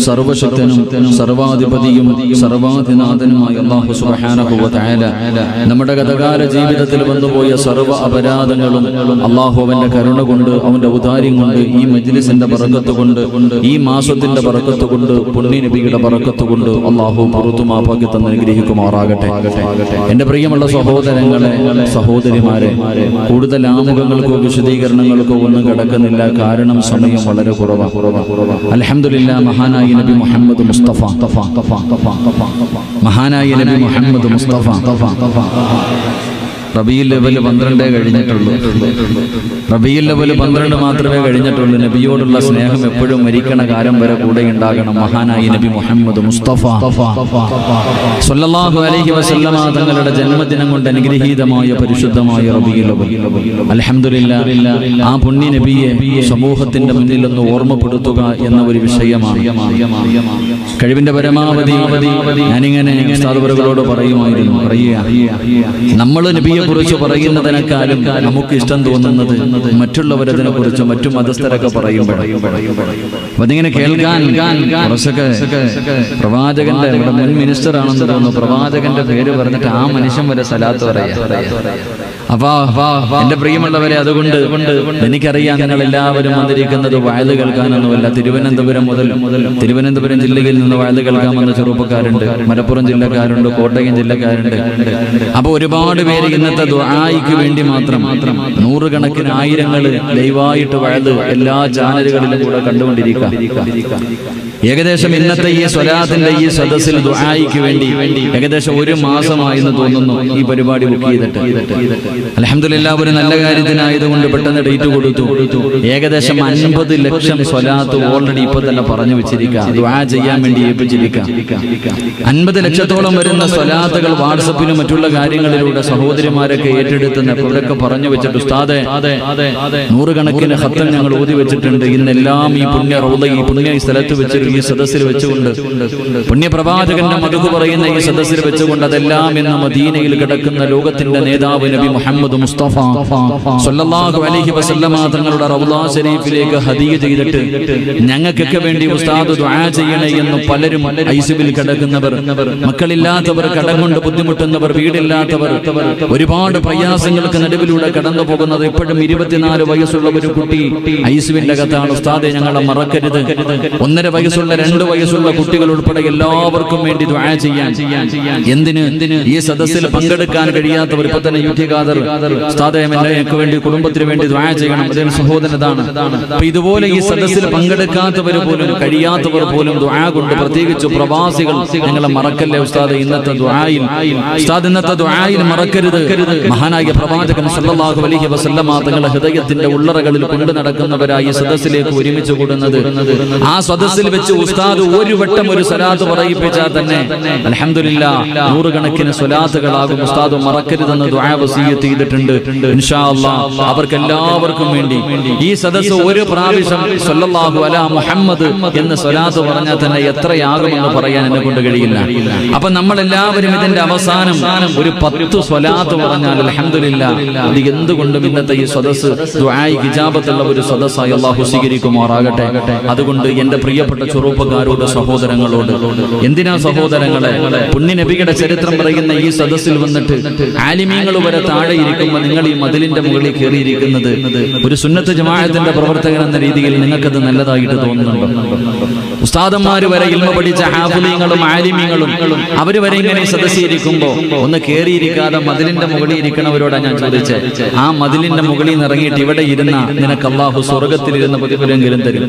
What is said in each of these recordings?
സർവശക്തനും സർവാധിപതിയും സർവാധിനാഥനുമായ അല്ലാഹു സുബ്ഹാനഹു വ തആല നമ്മുടെ ഗതകാല ജീവിതത്തിൽ വന്നുപോയ സർവ്വ അപരാധങ്ങളും അല്ലാഹു അവന്റെ കരുണ കൊണ്ട് അവന്റെ ഔദാര്യം കൊണ്ട് ഈ മജ്ലിസിന്റെ ബറക്കത്ത് കൊണ്ട് ഈ മാസത്തിന്റെ ബറക്കത്ത് കൊണ്ട് പുണ്യ നബിയുടെ ബറക്കത്ത് കൊണ്ട് അല്ലാഹു പുറത്തു മാപ്പാക്കി തന്ന് അനുഗ്രഹിക്കുമാറാകട്ടെ. എന്റെ പ്രിയമുള്ള സഹോദരങ്ങളെ, സഹോദരിമാരെ, കൂടുതൽ ആമുഖങ്ങൾക്കോ വിശദീകരണങ്ങൾക്കോ ഒന്നും കിടക്കുന്നില്ല. കാരണം സമയം വളരെ കുറവാണ്. അൽഹംദുലില്ലാ, മഹാനായ നബി മുഹമ്മദ് മുസ്തഫ, മഹാനായ നബി മുഹമ്മദ് മുസ്തഫ റബീഉൽ അവ്വൽ 12 കഴിഞ്ഞിട്ടുള്ളൂ. റബീഉൽ അവ്വൽ 12 മാത്രമേ കഴിഞ്ഞിട്ടുള്ളൂ. നബിയോടുള്ള സ്നേഹം എപ്പോഴും മരിക്കണ കാലം വരെ കൂടെ ഉണ്ടാകണം. മഹാനായ നബി മുഹമ്മദ് മുസ്തഫ സ്വല്ലല്ലാഹു അലൈഹി വസല്ലമ തങ്ങളുടെ ജന്മദിനം കൊണ്ട് അനുഗ്രഹീതമായ പരിശുദ്ധമായ റബീഉൽ അവ്വൽ. അൽഹംദുലില്ലാ, ആ പുണ്യ നബിയെ സമൂഹത്തിന്റെ മുന്നിൽ ഒന്ന് ഓർമ്മപ്പെടുത്തുക എന്ന ഒരു വിഷയമാണ്. കഴിവിന്റെ പരമാവധി ഞാനിങ്ങനെ ഉസ്താദുകളോട് പറയുക, നമ്മൾ നബിയെ കുറിച്ച് പറയുന്നതിനേക്കാളും നമുക്ക് ഇഷ്ടം തോന്നുന്നത് മറ്റുള്ളവരതിനെ കുറിച്ച് മറ്റു മതസ്ഥരൊക്കെ പറയുമ്പോഴാണ്. അതിങ്ങനെ കേൾക്കാൻ കുറച്ചൊക്കെ പ്രവാചകന്റെ മുൻ മിനിസ്റ്റർ ആണെന്ന് തോന്നുന്നു, പ്രവാചകന്റെ പേര് പറഞ്ഞിട്ട് ആ മനുഷ്യൻ വരെ സലാത്ത് പറയാ. അപ്പൊ എന്റെ പ്രിയമുള്ളവരെ, അതുകൊണ്ട് എനിക്കറിയാം നിങ്ങൾ എല്ലാവരും വന്നിരിക്കുന്നത് വയല് കേൾക്കാനൊന്നുമല്ല. തിരുവനന്തപുരം ജില്ലയിൽ നിന്ന് വയല് കേൾക്കാമെന്ന ചെറുപ്പക്കാരുണ്ട്, മലപ്പുറം ജില്ലക്കാരുണ്ട്, കോട്ടയം ജില്ലക്കാരുണ്ട്. അപ്പൊ ഒരുപാട് പേര് ഇന്നത്തെ ദുആയ്ക്ക് വേണ്ടി മാത്രം നൂറുകണക്കിന് ആയിരങ്ങൾ ലൈവായിട്ട് വയല് എല്ലാ ചാനലുകളിലും കൂടെ കണ്ടുകൊണ്ടിരിക്കുക. ഏകദേശം ഇന്നത്തെ ഈ സ്വലാത്തിന്റെ ഈ സദസ്സിൽ ദുആയ്ക്ക് വേണ്ടി ഏകദേശം 1 മാസമായെന്ന് തോന്നുന്നു ഈ പരിപാടി ബുക്ക് ചെയ്തിട്ട്. അൽഹംദുലില്ലാ, ഒരു നല്ല കാര്യത്തിനായതുകൊണ്ട് പെട്ടെന്ന് ഡേറ്റ് കൊടുത്തു. ഏകദേശം 50 ലക്ഷം സ്വലാത്ത് ഓൾറെഡി ഇപ്പൊ തന്നെ പറഞ്ഞു വെച്ചിരിക്കുക, ദുആ ചെയ്യാൻ വേണ്ടി ഏൽപ്പിച്ചിരിക്കുക. 50 ലക്ഷത്തോളം വരുന്ന സ്വലാത്തുകൾ വാട്സപ്പിലും മറ്റുള്ള കാര്യങ്ങളിലൂടെ സഹോദരിമാരൊക്കെ ഏറ്റെടുത്ത് ഇവരൊക്കെ പറഞ്ഞു വെച്ചിട്ട്, ഉസ്താദേ നൂറുകണക്കിന് ഖത്തം ഞങ്ങൾ ഓതി വെച്ചിട്ടുണ്ട്. ഇന്നെല്ലാം ഈ പുണ്യ റൗള, ഈ പുണ്യ സ്ഥലത്ത് വെച്ച് ഈ സദസ്സിൽ വെച്ചുകൊണ്ട് പുണ്യപ്രവാചകന്റെ മധു പറയുന്ന ഈ സദസ്സിൽ വെച്ചുകൊണ്ട് അതെല്ലാം ഇന്ന് മദീനയിൽ കിടക്കുന്ന ലോകത്തിന്റെ നേതാവ് നബി മുഹമ്മദ് മുസ്തഫ സ്വല്ലല്ലാഹു അലൈഹി വസല്ലമ തങ്ങളുടെ റൗള ശരീഫിലേക്ക് ഹദിയ ചെയ്തിട്ട് ഞങ്ങൾക്കൊക്കെ വേണ്ടി ഉസ്താദ് ദുആ ചെയ്യണേ എന്ന് പലരും ഐസിബിൽ കിടക്കുന്നവർ, മക്കളില്ലാത്തവർ, കടം കൊണ്ട് ബുദ്ധിമുട്ടുന്നവർ, വീടില്ലാത്തവർ, ഒരുപാട് പ്രയാസങ്ങൾക്ക് നടുവിലൂടെ കടന്നു പോകുന്നത് ഇപ്പോഴും 24 വയസ്സുള്ള ഒരു കുട്ടി ഐസിബിന്റെ അകത്താണ്. ഉസ്താദെ ഞങ്ങളെ മറക്കരുത്. 1.5 വയസ്സുള്ള 2 വയസ്സുള്ള കുട്ടികൾ ഉൾപ്പെടെ എല്ലാവർക്കും വേണ്ടി ദുആ ചെയ്യാൻ. എന്തിന് ഈ സദസ്സിൽ പങ്കെടുക്കാൻ കഴിയാത്തവർ ഇപ്പൊ തന്നെ യുദ്ധികാദർ ഉസ്താദേ എനിക്ക് വേണ്ടി കുടുംബത്തിന് വേണ്ടി ദുആ ചെയ്യണം, അദ്ദേഹം സഹോദരനാണ്. അപ്പൊ ഇതുപോലെ ഈ സദസ്സിൽ പങ്കെടുക്കാത്തവർ പോലും കഴിയാത്തവർ പോലും ദുആ കൊണ്ട്, പ്രത്യേകിച്ച് പ്രവാസികൾ, ഞങ്ങളെ മറക്കല്ലേ ഉസ്താദ് ഇന്നത്തെ ദുആയിൽ. ഉസ്താദ് ഇന്നത്തെ ദുആയിൽ മറക്കരുത്. മഹാനായ പ്രവാചകൻ സല്ലല്ലാഹു അലൈഹി വസല്ലമ തങ്ങളുടെ ഹൃദയത്തിന്റെ ഉള്ളറകളിൽ കൊണ്ടു നടക്കുന്നവരായി സദസ്സിലേക്ക് ഒരുമിച്ച് കൂടുന്നത്. ആ സദസ്സിൽ വെച്ച് ഉസ്താദ് ഒരു വട്ടം ഒരു സ്വലാത്ത് പറയിപ്പിച്ചാൽ തന്നെ അൽഹംദുലില്ലാ നൂറുകണക്കിന് സ്വലാത്തുകളാകും. ഉസ്താദ് മറക്കരുതെന്ന് ദുആ വസിയ്യത്ത് ചെയ്തിട്ടുണ്ട്. ഇൻഷാ അല്ലാഹ് അവർക്ക് എല്ലാവർക്കും വേണ്ടി ഈ സദസ്സ് ഒരു പ്രാവശ്യം സ്വല്ലല്ലാഹു അലാ മുഹമ്മദ് എന്ന് സ്വലാത്ത് പറഞ്ഞാൽ തന്നെ എത്രയാകുമെന്ന് പറയാൻ എന്നെ കൊണ്ട് കഴിയില്ല. അപ്പൊ നമ്മൾ എല്ലാവരും ഇതിന്റെ അവസാനം ഒരു 10 സ്വലാത്ത് പറഞ്ഞാൽ അൽഹംദുലില്ലാ അത് എന്തുകൊണ്ടും ഇന്നത്തെ ഈ സദസ്സ് ദുആയ്ക്ക് ഇജാബത്തുള്ള ഒരു സദസ്സായി അല്ലാഹു സ്വീകരിക്കുമാറാകട്ടെ. അതുകൊണ്ട് എന്റെ പ്രിയപ്പെട്ട ചെറുപ്പക്കാരോട്, സഹോദരങ്ങളോട്, എന്തിനാ സഹോദരങ്ങളെ, പുണ്യ നബിയുടെ ചരിത്രം പറയുന്ന ഈ സദസ്സിൽ വന്നിട്ട് ആലിമീങ്ങൾ വരെ താഴെ ഇരിക്കുമ്പോൾ നിങ്ങൾ ഈ മതിലിന്റെ മുകളിൽ കയറിയിരിക്കുന്നത് ഒരു സുന്നത്ത് ജമാഅത്തിന്റെ പ്രവർത്തകൻ എന്ന രീതിയിൽ നിങ്ങൾക്കത് നല്ലതായിട്ട് തോന്നുന്നുണ്ടോ? ഉസ്താദന്മാര് വരെ ഇൽമ പഠിച്ച ഹാഫിളീങ്ങളും ആലിമീങ്ങളും അവര് വരെ ഇങ്ങനെ സദസ്സിരിക്കുമ്പോ ഒന്ന് കയറിയിരിക്കാതെ മതിലിന്റെ മുകളിൽ ഇരിക്കണവരോടാ ഞാൻ ചോദിച്ചത്, ആ മതിലിന്റെ മുകളിൽ നിന്ന് ഇറങ്ങിയിട്ട് ഇവിടെ ഇരുന്ന നിനക്ക് അല്ലാഹു സ്വർഗത്തിലിരുന്ന പ്രതിഫലം തരും.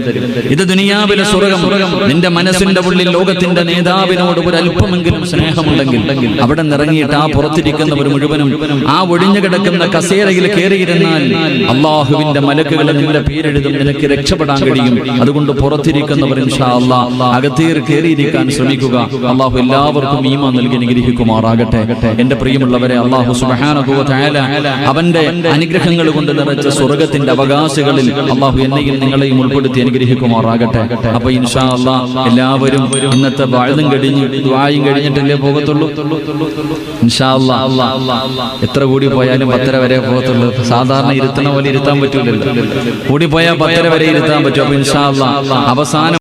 ഇത് ദുനിയാവിലെ സ്വർഗം. നിന്റെ മനസ്സിന്റെ ഉള്ളിൽ ലോകത്തിന്റെ നേതാവിനോട് ഒരു അല്പമെങ്കിലും സ്നേഹമുണ്ടെങ്കിൽ അവിടെ നിറങ്ങിയിട്ട് ആ പുറത്തിരിക്കുന്നവർ മുഴുവനും ആ ഒഴിഞ്ഞു കിടക്കുന്ന കസേരയിൽ കയറിയിരുന്നാൽ അള്ളാഹുവിന്റെ മലക്കുകൾ നിന്റെ പേരെഴുതും, നിനക്ക് രക്ഷപ്പെടാൻ കഴിയും. അതുകൊണ്ട് പുറത്തിരിക്കുന്നവർ ഇൻഷാ അല്ലാഹ് അകത്തേറി കയറിയിരിക്കാൻ ശ്രമിക്കുക. അള്ളാഹു എല്ലാവർക്കും ഈമാൻ നൽകി അനുഗ്രഹിക്കുമാറാകട്ടെ. എന്റെ പ്രിയമുള്ളവരെ, അള്ളാഹു സുബ്ഹാനഹു വ തആല അവന്റെ അനുഗ്രഹങ്ങൾ കൊണ്ട് നിറച്ച സ്വർഗത്തിന്റെ അവകാശികളിൽ അള്ളാഹു എന്നെയും നിങ്ങളെയും ഉൾപ്പെടുത്തി അനുഗ്രഹിക്കുമാറാകട്ടെ. അപ്പൊ ഇൻഷാ അല്ലാഹ് എല്ലാവരും ഇന്നത്തെ വഅദും കഴിഞ്ഞ് ദുആയും കഴിഞ്ഞിട്ടല്ലേ പോകത്തുള്ളൂ. ഇൻഷാ അല്ലാഹ് എത്ര കൂടി പോയാലും 10:30 വരെ പോകത്തുള്ളൂ. സാധാരണ ഇരുത്തണ പോലെ ഇരുത്താൻ പറ്റൂലല്ലോ. കൂടി പോയാൽ 10:30 വരെ ഇരുത്താൻ പറ്റും. അപ്പൊ ഇൻഷാ അല്ലാഹ് അവസാനം